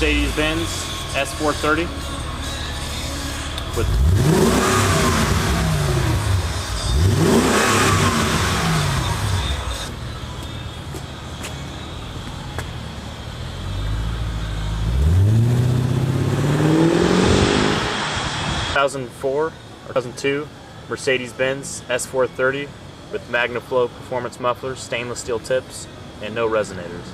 Mercedes-Benz S430 with (2004 or 2002) Mercedes-Benz S430 with Magnaflow performance mufflers, stainless steel tips, and no resonators.